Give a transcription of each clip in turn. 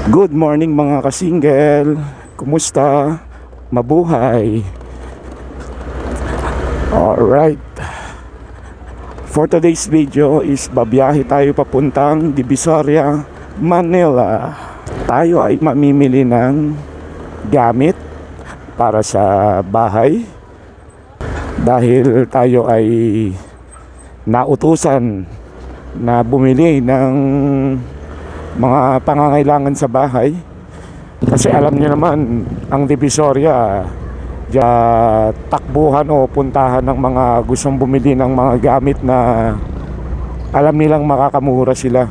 Good morning mga ka-single. Kumusta? Mabuhay. Alright. For today's video is babiyahe tayo papuntang Divisoria, Manila. Tayo ay mamimili ng gamit para sa bahay dahil tayo ay nautusan na bumili ng mga pangangailangan sa bahay. Kasi alam niyo naman, ang Divisoria takbuhan o puntahan ng mga gustong bumili ng mga gamit na alam nilang makakamura sila,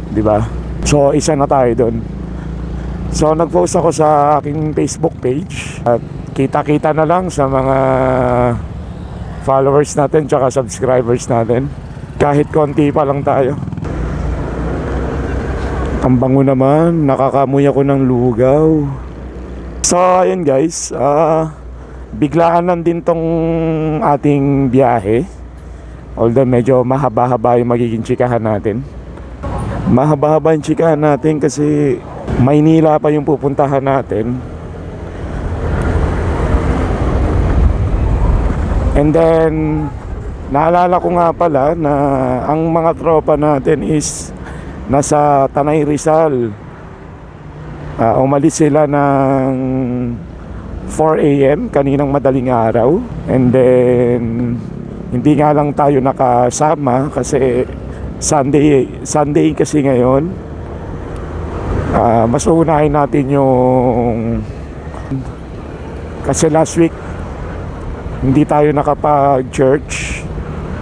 di ba? So isa na tayo doon. So nag-post ako sa aking Facebook page at kita-kita na lang sa mga followers natin tsaka subscribers natin. Kahit konti pa lang tayo. Ang bango naman, nakakamuy ako ng lugaw. So ayun guys, biglaan lang din tong ating biyahe. Although medyo mahaba-haba yung magiging chikahan natin. Mahaba-haba yung chikahan natin kasi Maynila pa yung pupuntahan natin. And then naalala ko nga pala na ang mga tropa natin is nasa Tanay Rizal. Umalis sila ng 4 AM kaninang madaling araw. And then hindi nga lang tayo nakasama kasi Sunday kasi ngayon. Mas uunahin natin yung kasi last week hindi tayo nakapag-church.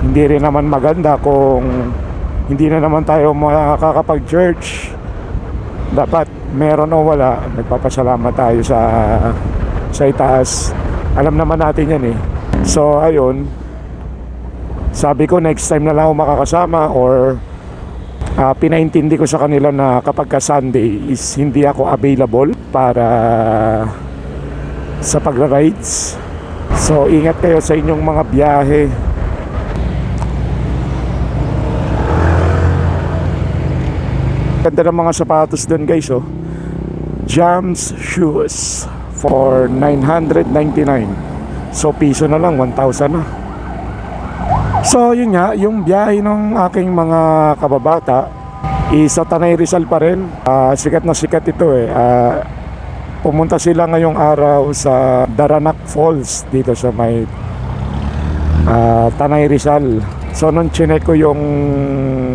Hindi rin naman maganda kung hindi na naman tayo makakapag-church. Dapat meron o wala, nagpapasalamat tayo sa itaas. Alam naman natin yan eh. So ayun, sabi ko next time na lang ako makakasama, or pinaintindi ko sa kanila na kapag ka Sunday is hindi ako available para sa pagra-rides. So ingat kayo sa inyong mga biyahe. Ganda ng mga sapatos doon guys, oh. Jams shoes for 999. So piso na lang, 1,000 na. So yun nga, yung biyahe ng aking mga kababata is sa Tanay Rizal pa rin. Sikat na sikat ito eh. Pumunta sila ngayong araw sa Daranac Falls dito sa may Tanay Rizal. So nung chinek ko yung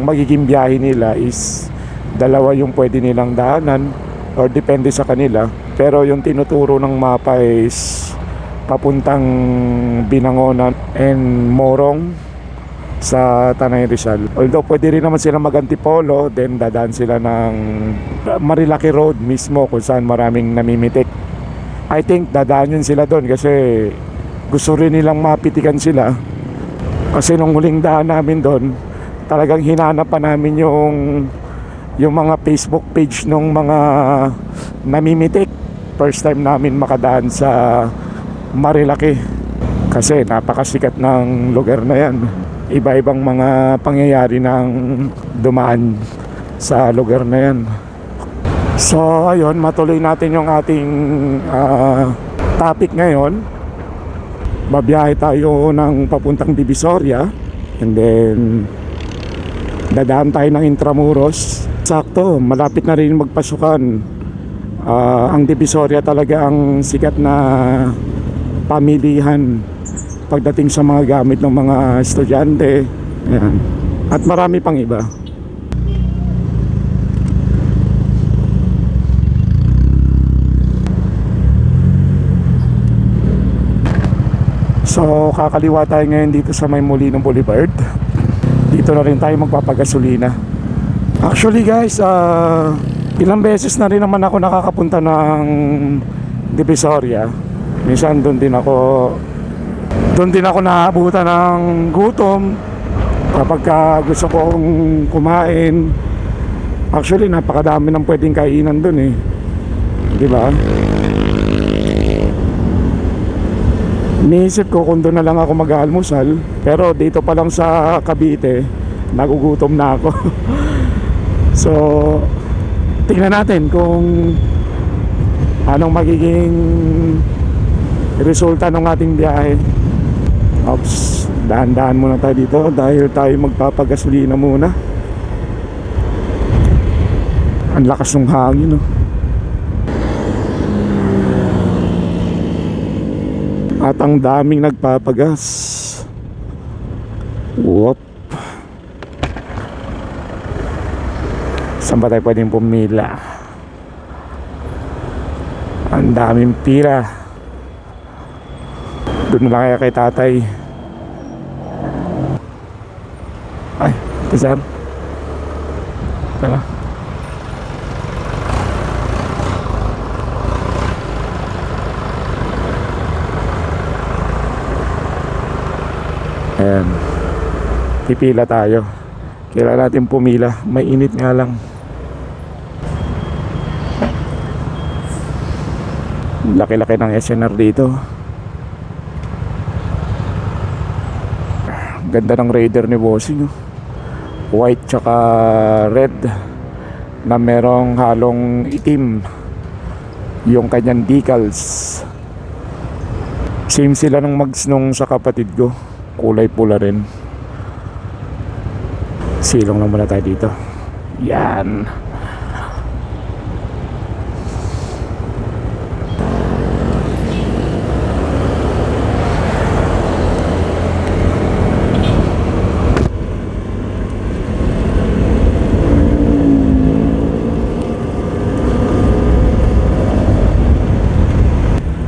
magiging biyahe nila is dalawa yung pwede nilang daanan or depende sa kanila. Pero yung tinuturo ng mapa is papuntang Binangonan and Morong sa Tanay Rizal. Although pwede rin naman sila mag-Antipolo, then dadaan sila ng Marilaki Road mismo kung saan maraming namimitik. I think dadaan yun sila doon kasi gusto rin nilang mapitikan sila. Kasi nung huling daan namin doon, talagang hinanap pa namin yung mga Facebook page ng mga namimitik. First time namin makadaan sa Marilaki kasi napakasikat ng lugar na yan. Iba-ibang mga pangyayari ng dumaan sa lugar na yan. So ayun, matuloy natin yung ating topic ngayon. Babiyahe tayo ng papuntang Divisoria and then dadaan tayo ng Intramuros. Sakto, malapit na rin magpasukan. Ang Divisoria talaga ang sikat na pamilihan pagdating sa mga gamit ng mga estudyante. Ayan. At marami pang iba. So kakaliwa tayo ngayon dito sa may Molino Boulevard. Dito na rin tayo magpapagasolina. Actually guys, ilang beses na rin naman ako nakakapunta ng Divisoria. Minsan doon din ako naabutan ng gutom kapag gusto kong kumain. Actually napakadami ng pwedeng kainan doon eh, di ba? Iniisip ko kung doon na lang ako mag-aalmusal, pero dito pa lang sa Cavite nagugutom na ako. So tingnan natin kung anong magiging resulta ng ating biyahe. Ops, dahan-dahan muna tayo dito dahil tayo magpapagasolina muna. Ang lakas ng hangin, no? At ang daming nagpapagas. Whoop. Saan ba tayo pwedeng pumila? Ang daming pila. Doon na lang kaya kay tatay. Ay, ito sir. Tara. Ayan. Pipila tayo. Kailangan natin pumila. May init nga lang. Laki-laki ng SNR dito. Ganda ng Raider ni Bossing. White tsaka red na merong halong itim yung kanyang decals. Same sila ng mags nung sa kapatid ko. Kulay pula rin. Silong lang muna tayo dito. Yan.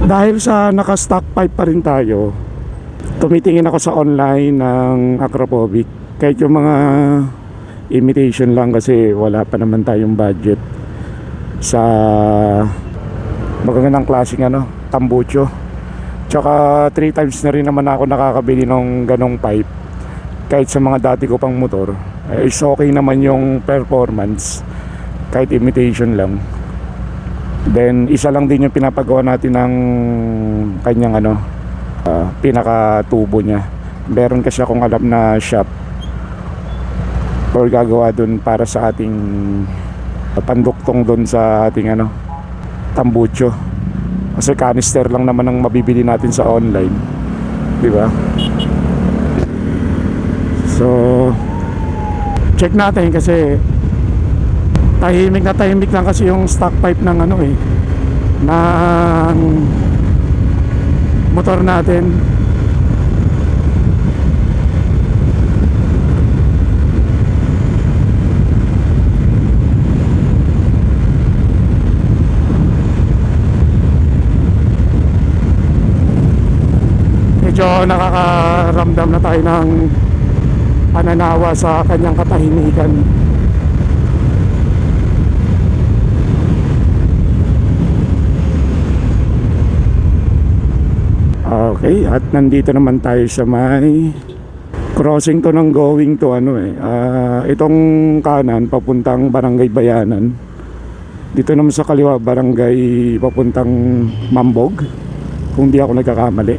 Dahil sa naka-stock pipe pa rin tayo, tumitingin ako sa online ng Acropovic. Kahit yung mga imitation lang kasi wala pa naman tayong budget sa magagandang klaseng tambucho. Tsaka 3 times na rin naman ako nakakabili ng ganong pipe. Kahit sa mga dati ko pang motor, is okay naman yung performance kahit imitation lang. Then isa lang din yung pinapagawa natin ng kanyang pinaka-tubo niya. Meron kasi akong alam na shop or gagawa dun para sa ating panduktong dun sa ating tambucho. Kasi canister lang naman ang mabibili natin sa online, di ba? So check natin kasi tahimik lang kasi yung stock pipe ng ng motor natin. Medyo nakakaramdam na tayo ng pananawa sa kanyang katahimikan. Okay, at nandito naman tayo sa may crossing to ng going to itong kanan papuntang Barangay Bayanan. Dito naman sa kaliwa barangay papuntang Mambog, kung di ako nagkakamali.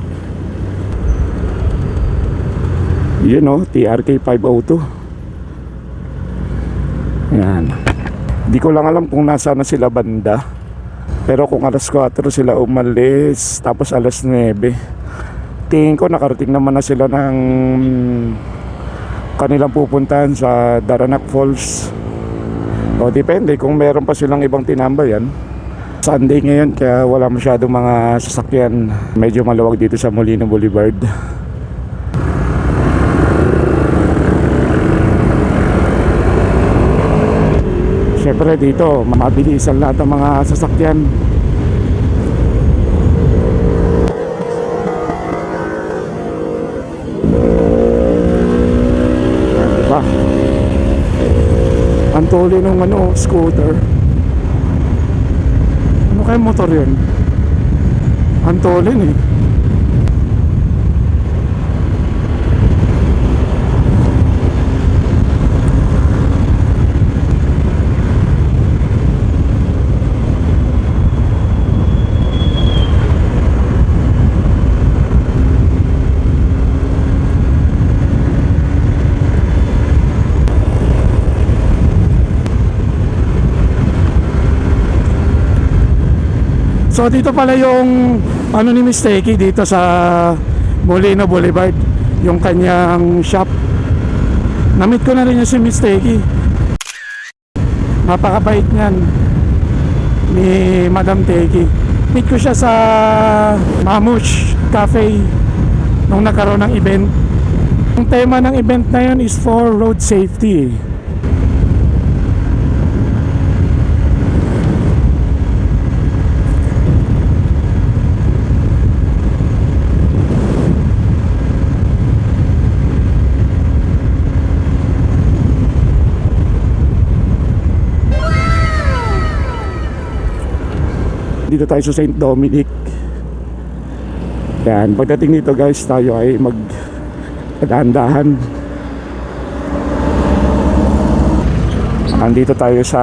TRK 502. Yan. Di ko lang alam kung nasa na sila banda. Pero kung alas 4 sila umalis, tapos alas 9, tingin ko nakarating naman na sila ng kanilang pupuntahan sa Daranac Falls. O depende kung meron pa silang ibang tinambayan. Sunday ngayon kaya wala masyadong mga sasakyan. Medyo maluwag dito sa Molino Boulevard. Siyempre dito mabilisan lahat ng mga sasakyan. Diba? Ang tuloy ng scooter. Ano kaya motor yun? Ang tuloy eh. So dito pala yung ano ni Mistake dito sa Molino Boulevard, yung kanyang shop. Namit ko na rin yung si Mistake. Napakabait niyan ni Madam Teki. Meet ko siya sa Mamush Cafe nung nagkaroon ng event. Ang tema ng event na yun is for road safety. Dito tayo sa St. Dominic. Yan, pagdating dito guys, tayo ay magdahan-dahan. Andito tayo sa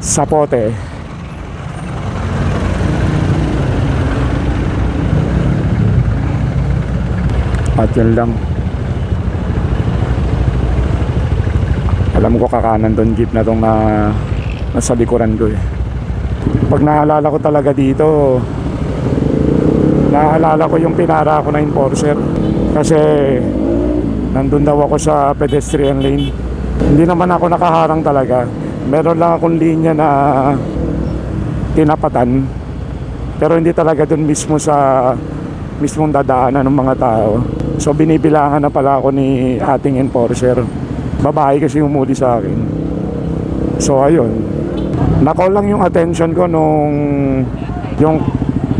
Zapote. At yun lang. Alam ko kakanan doon jeep na tong nasa likuran ko eh. Pag naalala ko talaga dito, naalala ko yung pinara ko na enforcer. Kasi nandun daw ako sa pedestrian lane. Hindi naman ako nakaharang talaga. Meron lang akong linya na tinapatan. Pero hindi talaga dun mismo sa mismong dadaanan ng mga tao. So binibilangan na pala ako ni ating enforcer. Babae kasi umuli sa akin. So ayun, na-call lang yung attention ko nung yung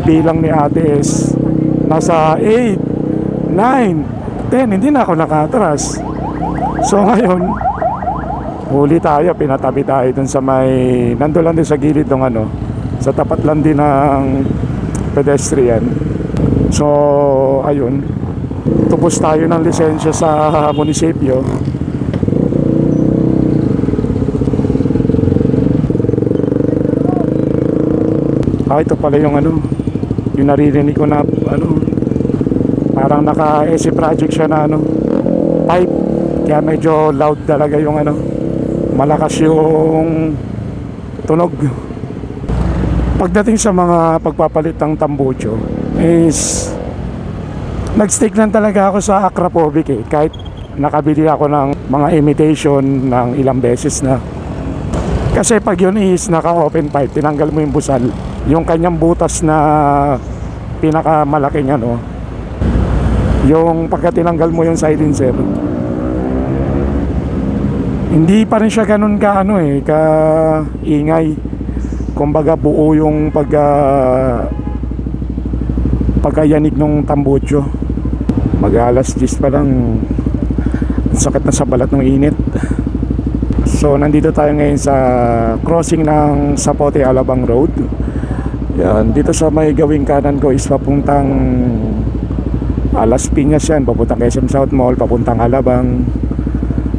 bilang ni ate is nasa 8, 9, 10, hindi na ako nakatras. So ngayon, huli tayo, pinatabi tayo dun sa may, nandun lang din sa gilid ng ano, sa tapat lang din ng pedestrian. So ayun, tubos tayo ng lisensya sa munisipyo. Ito pala yung ano, yung naririnig ko na ano, parang naka-AC project siya na ano, pipe. Kaya medyo loud talaga yung ano, malakas yung tunog. Pagdating sa mga pagpapalit ng tambucho is nag-stick lang talaga ako sa Akrapovic eh. Kahit nakabili ako ng mga imitation ng ilang beses na. Kasi pag yun is naka-open pipe, tinanggal mo yung busal, yung kanyang butas na pinakamalaking ano, yung pagka tinanggal mo yung silencer, hindi pa rin siya ganun ka ano eh, ka ingay. Kumbaga buo yung pagkayanig ng tambucho. Mag-alas 10 pa lang, sakit na sa balat ng init. So nandito tayo ngayon sa crossing ng Zapote Alabang Road. Yan, dito sa may gawing kanan ko is papuntang Las Piñas yan, papuntang SM South Mall, papuntang Alabang.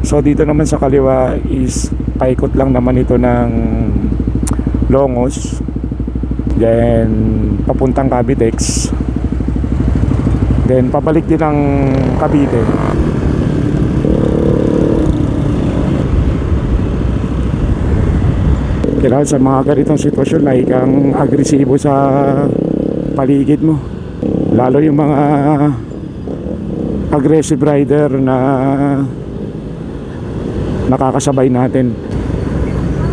So dito naman sa kaliwa is paikot lang naman ito ng Longos, then papuntang Cavitex, then pabalik din ng Cavite. Kailangan sa mga ganitong sitwasyon na ikang agresibo sa paligid mo, lalo yung mga aggressive rider na nakakasabay natin.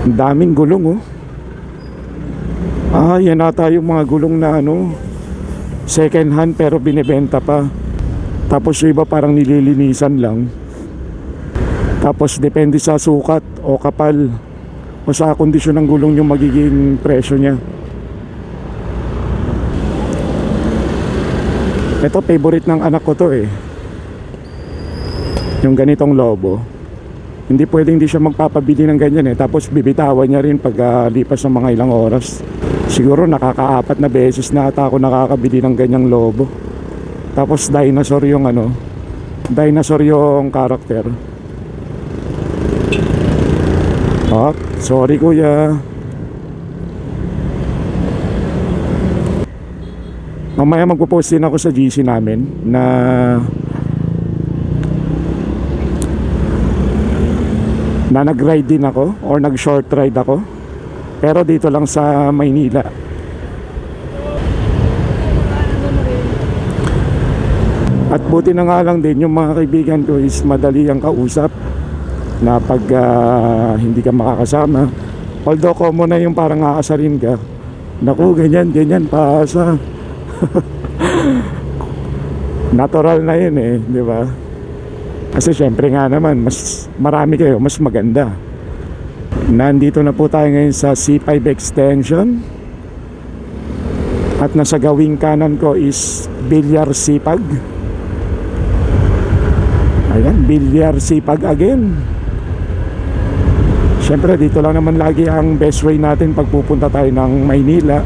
Ang daming gulong oh. Yan ata yung mga gulong na ano, second hand pero binibenta pa. Tapos yung iba parang nililinisan lang. Tapos depende sa sukat o kapal o sa kondisyon ng gulong yung magiging presyo niya. Ito favorite ng anak ko to eh, yung ganitong lobo. Hindi pwedeng hindi siya magpapabili ng ganyan eh. Tapos bibitawan niya rin pag lipas ng mga ilang oras. Siguro nakaka-4 na beses na ata ako nakakabili ng ganyang lobo. Tapos dinosaur yung ano, dinosaur yung karakter. Oh, sorry kuya. Mamaya magpo-post din ako sa GC namin na nag-ride din ako or nag-short ride ako. Pero dito lang sa Maynila. At buti na nga lang din yung mga kaibigan ko is madali ang kausap na pag hindi ka makakasama. Although common na yung parang aasarin ka, naku ganyan ganyan paasa. Natural na yun eh, di ba? Kasi syempre nga naman mas marami kayo, mas maganda. Nandito na po tayo ngayon sa C5 extension. At nasa gawing kanan ko is Bilyar Sipag. Ayan, Bilyar Sipag again. Siyempre dito lang naman lagi ang best way natin pag pupunta tayo ng Maynila.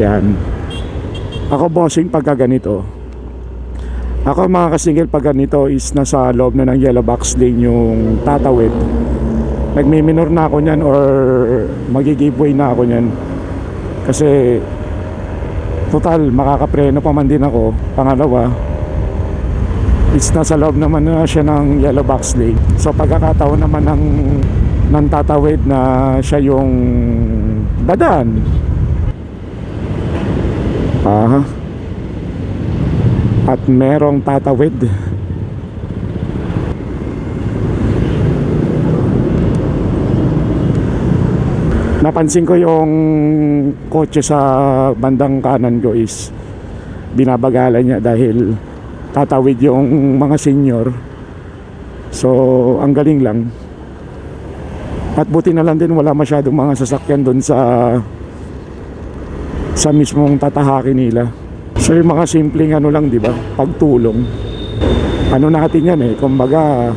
Yan. Ako bossing pagka ganito. Ako mga kasingil pag ganito is nasa loob na ng yellow box lane yung tatawid. Nagmi-minor na ako niyan or magi-giveaway na ako niyan. Kasi total makakapreno pa man din ako. Pangalawa is nasa loob naman na siya ng yellow box lane. So pagkakataon naman ng tatawid na siya yung dadaan. At merong tatawid. Napansin ko yung kotse sa bandang kanan ko is binabagalan niya dahil tatawid yung mga senior. So ang galing lang. At buti na lang din wala masyadong mga sasakyan doon sa mismong tatahakin nila. So yung mga simpleng ano lang, di ba? Pagtulong. Ano natin yan eh, kumbaga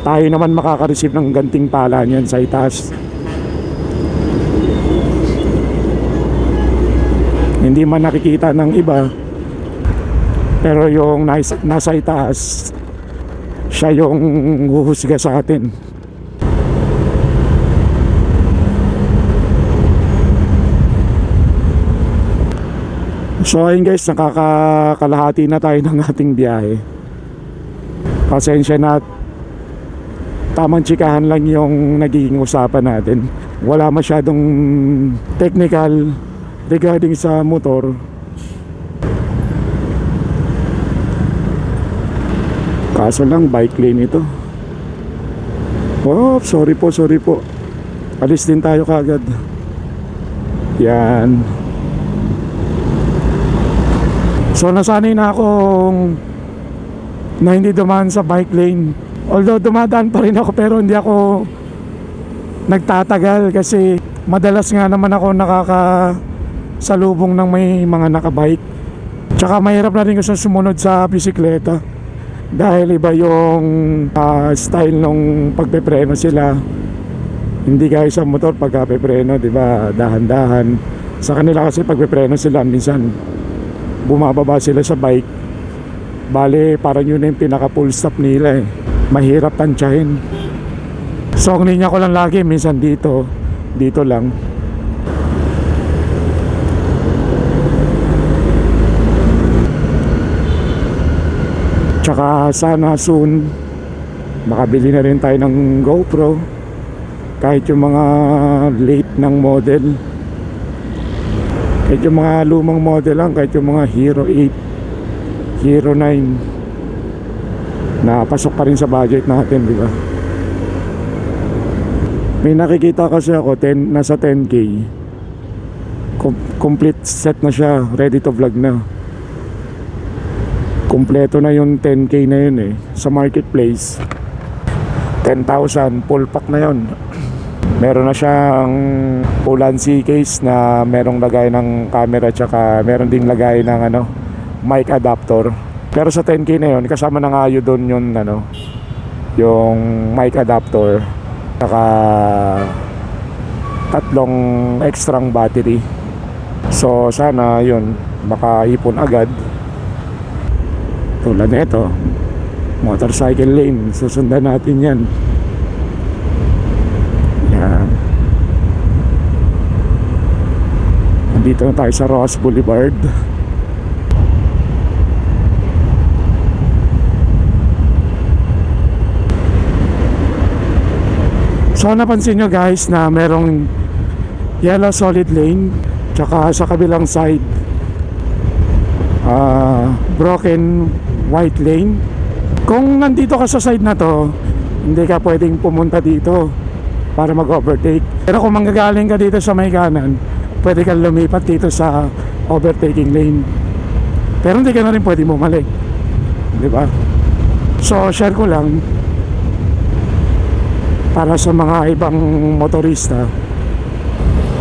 tayo naman makaka-receive ng ganting pala niyan sa itaas. Hindi man nakikita ng iba, pero yung nasa itaas, siya yung huhusga sa atin. So ayun guys, nakakakalahati na tayo ng ating biyahe. Pasensya na, tamang tsikahan lang yung nagiging usapan natin. Wala masyadong technical regarding sa motor. Kaso lang bike lane ito. Oh, sorry po. Alis din tayo kagad. Yan. So nasanay na akong na hindi dumaan sa bike lane. Although dumadaan pa rin ako, pero hindi ako nagtatagal kasi madalas nga naman ako salubong ng may mga nakabike. Tsaka mahirap na rin kasi sumunod sa bisikleta dahil iba yung style nung pagpepreno sila. Hindi gaya sa motor pagka-pepreno, di ba, dahan-dahan. Sa kanila kasi pagpepreno sila minsan bumababa sila sa bike. Bale parang yun yung pinaka full stop nila eh. Mahirap tansyahin. So ang linya ko lang lagi minsan dito lang. Tsaka sana soon makabili na rin tayo ng GoPro, kahit yung mga late ng model, kahit yung mga lumang model lang, kahit yung mga Hero 8, Hero 9 na pasok pa rin sa budget natin, di ba? May nakikita kasi ako nasa 10k complete set na siya, ready to vlog na. Kompleto na yung 10k na yun eh sa marketplace. 10,000 full pack na yun. Meron na siyang full-on C case na merong lagay ng camera, tsaka meron ding lagay ng mic adapter. Pero sa 10k na yun kasama na nga yun doon yung mic adapter, tsaka tatlong extrang battery. So sana yun makaipon agad. Tulad na ito, motorcycle lane, susundan natin yan. Yan. Nandito na tayo sa Ross Boulevard. So napansin nyo guys na merong yellow solid lane, tsaka sa kabilang side broken white lane. Kung nandito ka sa side na to, hindi ka pwedeng pumunta dito para mag-overtake. Pero kung manggagaling ka dito sa may kanan, pwede kang lumipat dito sa overtaking lane. Pero hindi ka na rin pwede bumalik, di ba? So share ko lang para sa mga ibang motorista.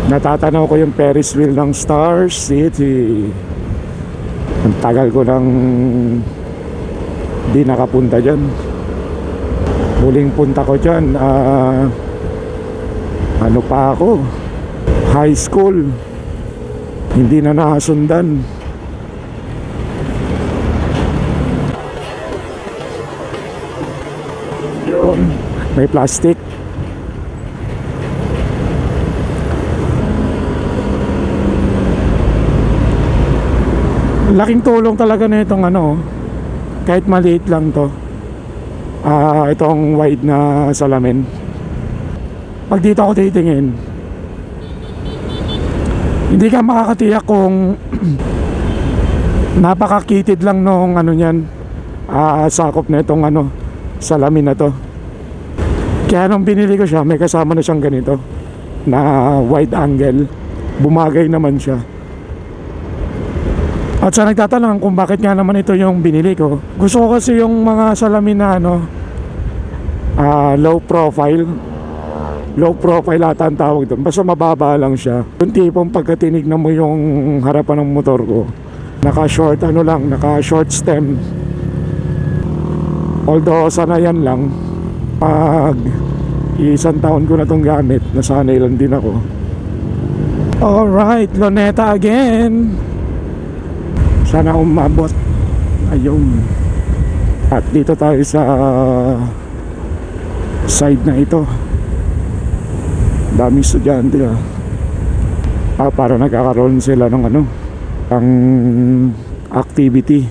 Natatanaw ko yung Ferris wheel ng Star City. Ang tagal ko nang di nakapunta dyan. Huling punta ko dyan ano pa ako, high school. Hindi na nakasundan. Yun, may plastic. Laking tulong talaga na itong ano, kahit maliit lang to, itong wide na salamin. Pag dito ako titingin, hindi ka makakatiyak kung napakakitid lang nung ano niyan, sakop na itong ano, salamin na to. Kaya nung binili ko siya, may kasama na siyang ganito na wide angle. Bumagay naman siya. At sa nagtatanong kung bakit nga naman ito yung binili ko, gusto ko kasi yung mga salamin na ano, low profile ata ang tawag doon. Basta mababa lang siya. Yung tipong pagka tinignan mo yung harapan ng motor ko, naka short stem. Although sanayan lang, pag isang taon ko na tong gamit, nasanay lang din ako. Alright, Luneta again. Sana umabot. Ayun. At dito tayo sa side na ito. Daming estudyante para nagkakaroon sila ng ano, ang activity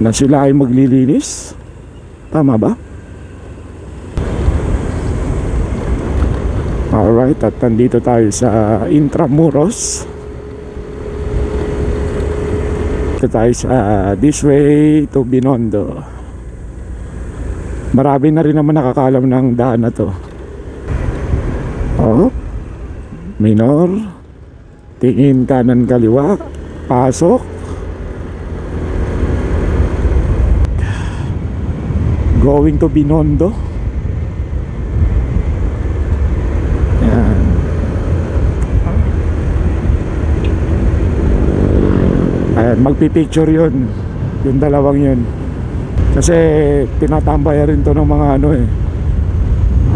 na sila ay maglilinis. Tama ba? Alright, at nandito tayo sa Intramuros. Dito tayo sa this way to Binondo. Marami na rin naman nakakalam ng daan na to. Oh, minor, tingin kanan kaliwa, pasok. Going to Binondo. Yan. Ayan, magpipicture yun. Yung dalawang yun. Kasi tinatambaya rin to ng mga ano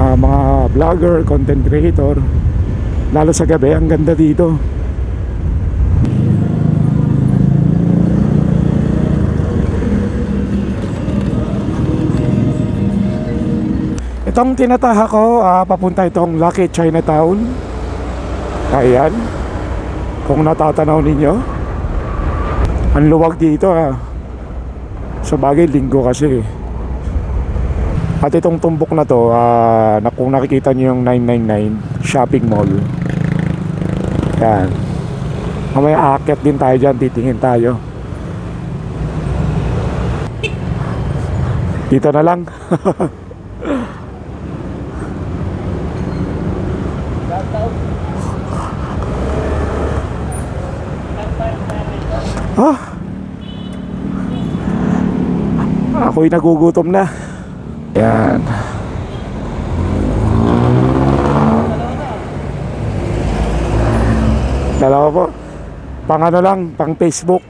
mga vlogger, content creator. Lalo sa gabi, ang ganda dito. Itong tinataha ko, papunta itong Lucky Chinatown. Ayan. Kung natatanaw ninyo, ang luwag dito sa bagay, linggo kasi. At itong tumbok na to, kung nakikita nyo yung 999 shopping mall. Yan. May aakyat din tayo dyan, titingin tayo. Dito na lang. Ako'y nagugutom na. Yan. Dalawa po. Pang ano lang, pang Facebook.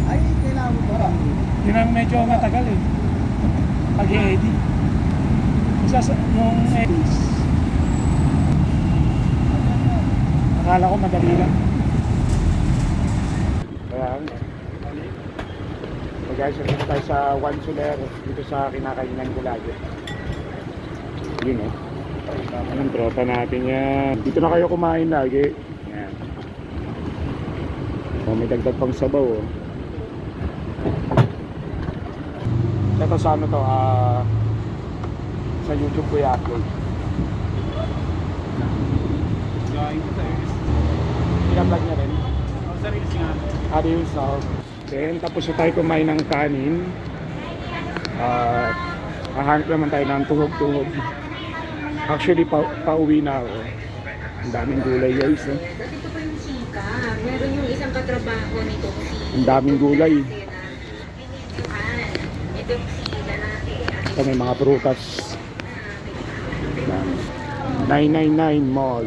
Ay, kailangan mo ba? Yun ang medyo matagal pag-i-edit. Yung edits. Akala ko madali lang. Ayan. So guys, dito tayo sa Juan Soler, dito sa kinakainan ko lagi. Yun Anong tropa natin yan. Dito na kayo kumain lagi. Yan. May dagdag pang sabaw Ito sa ano to, sa YouTube ko i-upload. I-upload niya rin. Sa reels nga. Reels na. Then tapos na tayo kumain ng kanin. Hahanap naman tayo ng tuhog-tuhog. Actually, pauwi na ako. Ang daming gulay guys. Ito pa yung sika. Meron yung isang katrabaho nito. Ang daming gulay. Ito yung sika natin. Ito may mga prutas. 999 Mall.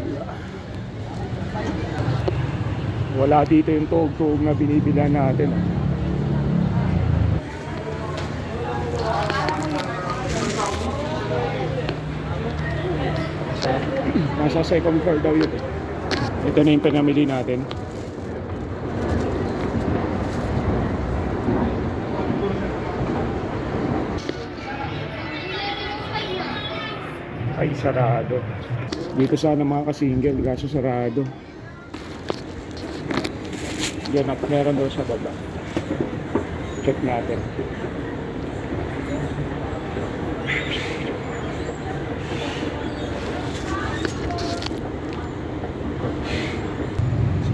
Wala dito yung tuhog-tuhog na binibila natin. Nasa second floor daw yun eh. Ito na yung pinamili natin. Ay, sarado. Dito sana mga ka-single, kaso sarado. Yan up, meron daw sa baba. Check natin.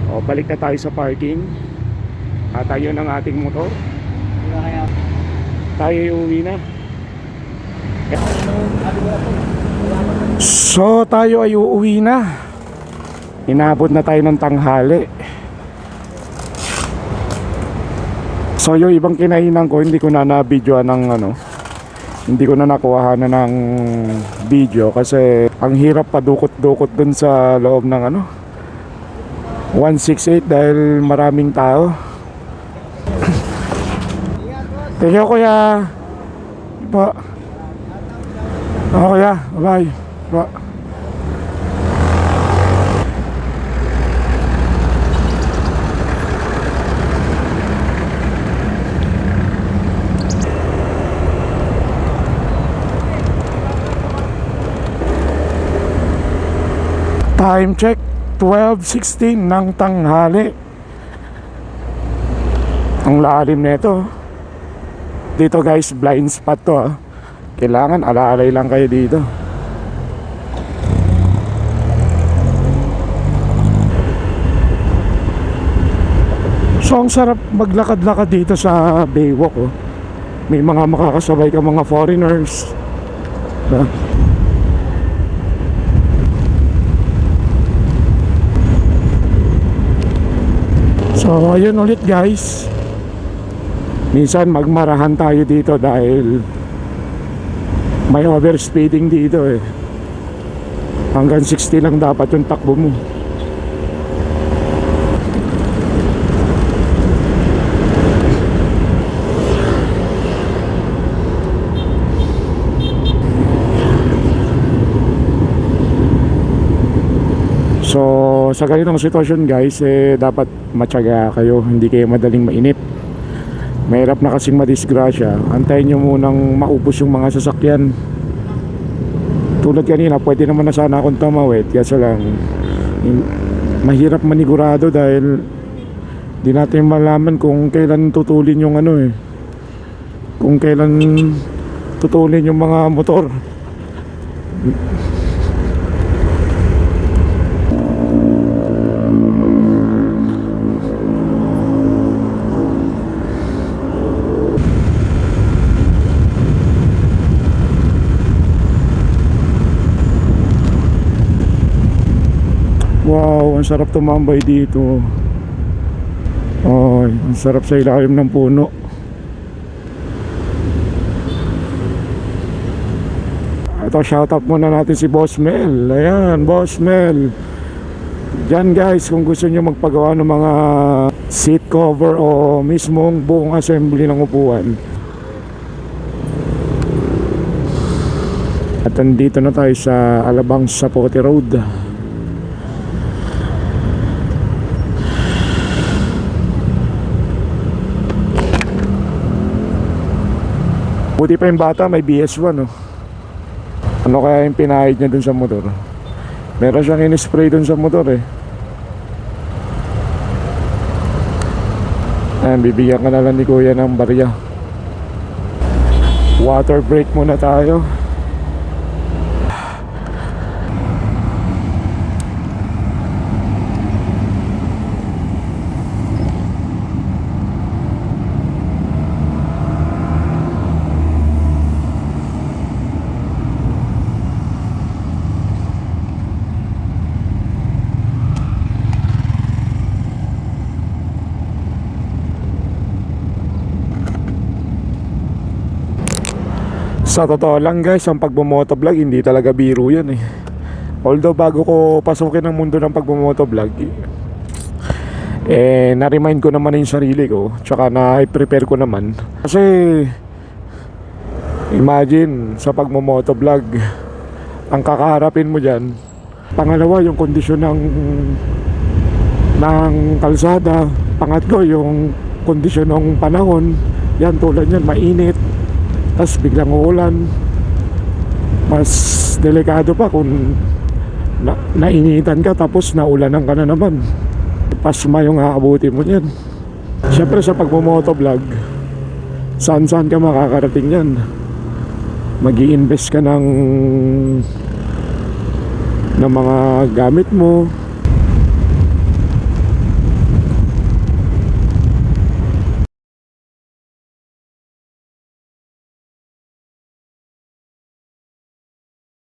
O, balik na tayo sa parking. At tayo ng ating motor. Tayo uwi na. So tayo ay uuwi na. Inabot na tayo ng tanghali. So yung ibang kinainan ko hindi ko na na-videoan ng hindi ko na nakuha na ng video kasi ang hirap padukot-dukot dun sa loob ng 168 dahil maraming tao. Thank you kuya. Pa. Kuya, bye. Pa. Time check 12:16 ng tanghali. Ang lalim nito. Dito guys, blind spot to ah. Kailangan alaalay lang kayo dito. So ang sarap maglakad-lakad dito sa Baywalk oh. May mga makakasabay ka mga foreigners. So ayun ulit guys. Minsan magmarahan tayo dito dahil may overspeeding dito eh. Hanggang 60 lang dapat yung takbo mo. So sa ganitong sitwasyon guys dapat matyaga kayo, hindi kayo madaling mainip. Mahirap na kasing madisgrasya. Antayin nyo munang maubos yung mga sasakyan. Tulad kanina, pwede naman na sana akong tumawid. Kasi lang mahirap manigurado dahil di natin malaman kung kailan tutulin yung kung kailan tutulin yung mga motor. Wow, ang sarap tumambay dito. Oh, ang sarap sa ilalim ng puno. Ito, shoutout muna natin si Boss Mel. Ayan, Boss Mel. Diyan guys, kung gusto nyo magpagawa ng mga seat cover o mismong buong assembly ng upuan. At nandito na tayo sa Alabang Zapote Road. Buti pa yung bata, may BS1 oh. Ano kaya yung pinahid niya dun sa motor? Meron siyang in-spray dun sa motor eh. Ayan, bibigyan ka na lang ni kuya ng barya. Water break muna tayo. Sa totoo lang guys, ang pagbumotovlog hindi talaga biro yan eh. Although bago ko pasukin ang mundo ng pagbumotovlog, na-remind ko naman yung sarili ko, tsaka na-prepare ko naman. Kasi imagine sa pagmumotovlog, ang kakaharapin mo dyan, pangalawa yung kondisyon ng kalsada, pangatlo yung kondisyon ng panahon, yan tulad yan, mainit, tas biglang uulan. Mas delikado pa kung nainitan ka tapos naulanan ka na naman, pasma yung aabuti mo yan. Syempre sa pagmumotovlog, saan-saan ka makakarating yan. Mag-i-invest ka ng mga gamit mo,